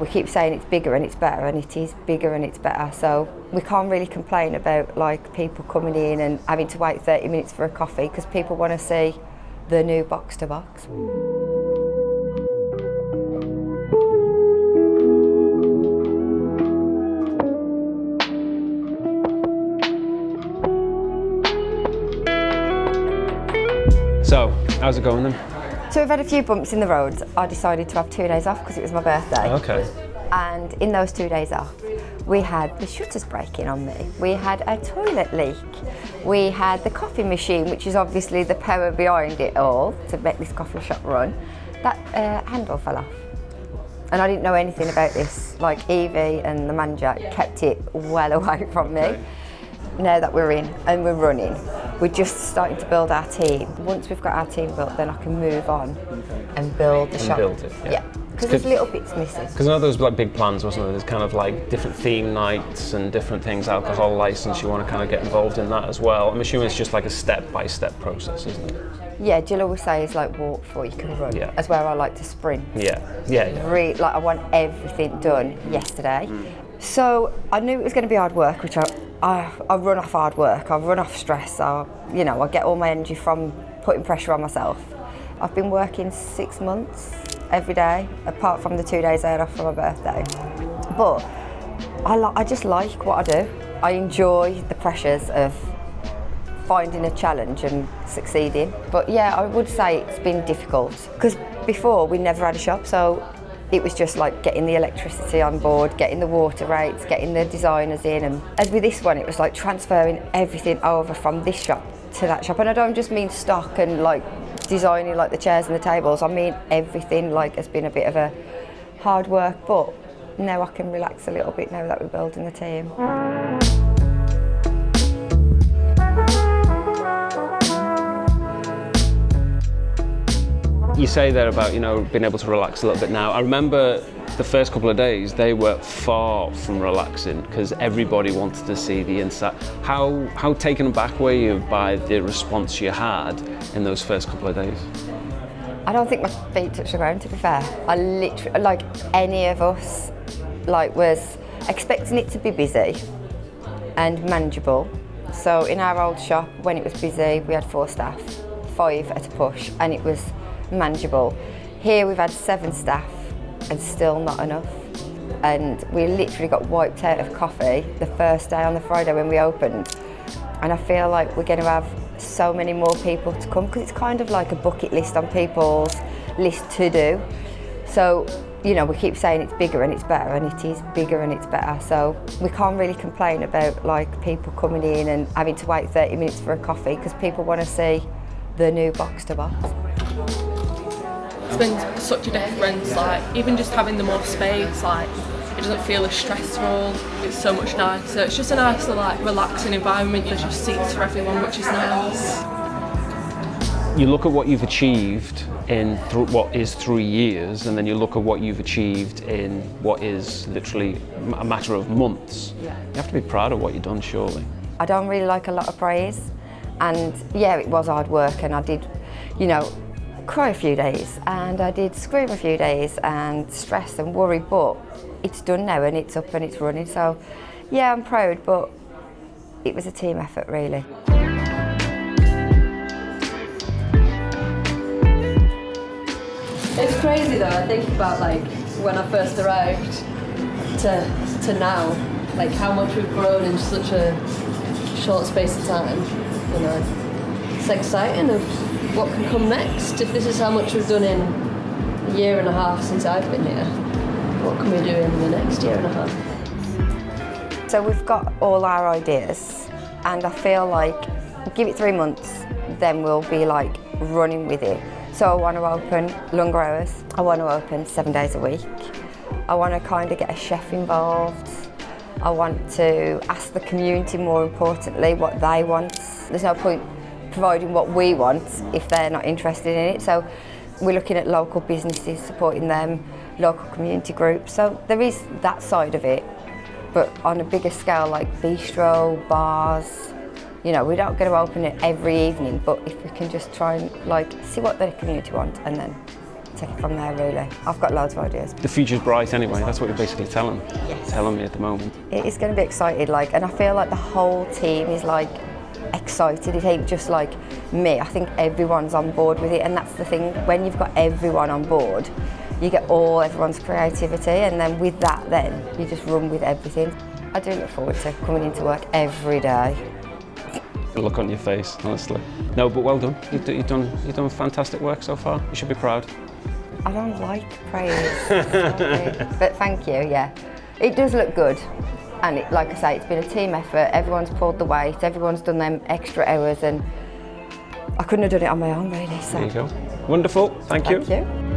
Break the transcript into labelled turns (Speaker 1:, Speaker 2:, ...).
Speaker 1: we keep saying it's bigger and it's better, and it is bigger and it's better. So we can't really complain about like people coming in and having to wait 30 minutes for a coffee, because people want to see the new Boxx2Boxx.
Speaker 2: So, how's it going then?
Speaker 1: So we've had a few bumps in the road. I decided to have 2 days off because it was my birthday.
Speaker 2: Okay.
Speaker 1: And in those 2 days off, we had the shutters breaking on me. We had a toilet leak. We had the coffee machine, which is obviously the power behind it all to make this coffee shop run. That handle fell off. And I didn't know anything about this. Like Evie and the manager kept it well away from me. Okay. Now that we're in and we're running, we're just starting to build our team. Once we've got our team built, then I can move on and build the shop.
Speaker 2: Build it, yeah.
Speaker 1: Because there's little bits missing.
Speaker 2: Because I know there was like big plans, wasn't there? There's kind of like different theme nights and different things, alcohol license, you want to kind of get involved in that as well. I'm assuming it's just like a step-by-step process, isn't it?
Speaker 1: Yeah, Jill always says like walk before you can run.
Speaker 2: Yeah.
Speaker 1: That's where I like to sprint.
Speaker 2: Yeah.
Speaker 1: Like I want everything done yesterday. So I knew it was going to be hard work, which I run off hard work, I run off stress, I get all my energy from putting pressure on myself. I've been working 6 months every day, apart from the 2 days I had off for my birthday. But I just like what I do. I enjoy the pressures of finding a challenge and succeeding. But yeah, I would say it's been difficult, because before we never had a shop, so it was just like getting the electricity on board, getting the water rates, getting the designers in. And as with this one, it was like transferring everything over from this shop to that shop. And I don't just mean stock and like designing like the chairs and the tables, I mean everything. Like has been a bit of a hard work, but now I can relax a little bit now that we're building the team.
Speaker 2: You say there about, being able to relax a little bit now. I remember the first couple of days, they were far from relaxing because everybody wanted to see the inside. How taken aback were you by the response you had in those first couple of days?
Speaker 1: I don't think my feet touched the ground, to be fair. I literally, like any of us, was expecting it to be busy and manageable. So in our old shop, when it was busy, we had 4 staff, 5 at a push, and it was manageable. Here we've had 7 staff and still not enough. And we literally got wiped out of coffee the first day on the Friday when we opened. And I feel like we're going to have so many more people to come, because it's kind of like a bucket list on people's list to do. So, we keep saying it's bigger and it's better, and it is bigger and it's better. So we can't really complain about like people coming in and having to wait 30 minutes for a coffee, because people want to see the new Boxx2Boxx.
Speaker 3: It's been such a difference, even just having the more space, it doesn't feel as stressful, it's so much nicer. It's just a nice relaxing environment, there's just seats for everyone, which is nice.
Speaker 2: You look at what you've achieved in what is 3 years, and then you look at what you've achieved in what is literally a matter of months.
Speaker 1: Yeah.
Speaker 2: You have to be proud of what you've done, surely.
Speaker 1: I don't really like a lot of praise, and yeah, it was hard work, and I did, cry a few days, and I did scream a few days and stress and worry, but it's done now and it's up and it's running. So yeah, I'm proud, but it was a team effort really.
Speaker 4: It's crazy though, I think about when I first arrived to now, how much we've grown in such a short space of time. It's exciting of what can come next. If this is how much we've done in a year and a half since I've been here, what can we do in the next year and a half?
Speaker 1: So we've got all our ideas, and I feel like give it 3 months, then we'll be running with it. So I want to open longer hours. I want to open 7 days a week. I want to kind of get a chef involved. I want to ask the community, more importantly, what they want. There's no point providing what we want if they're not interested in it. So we're looking at local businesses, supporting them, local community groups. So there is that side of it, but on a bigger scale, like bistro, bars, we're not going to open it every evening, but if we can just try and see what the community want and then take it from there really. I've got loads of ideas.
Speaker 2: The future's bright anyway, that's what you're basically telling me at the moment.
Speaker 1: It is going to be excited, like, and I feel like the whole team is like excited. It ain't just like me. I think everyone's on board with it, and that's the thing. When you've got everyone on board, you get everyone's creativity, and then with that, then you just run with everything. I do look forward to coming into work every day.
Speaker 2: The look on your face, honestly. No, but well done. You've done fantastic work so far. You should be proud.
Speaker 1: I don't like praise, but thank you. Yeah, it does look good, and like I say, it's been a team effort. Everyone's pulled the weight. Everyone's done them extra hours, and I couldn't have done it on my own, really. So.
Speaker 2: There you go. Wonderful. Thank you.
Speaker 1: Thank you.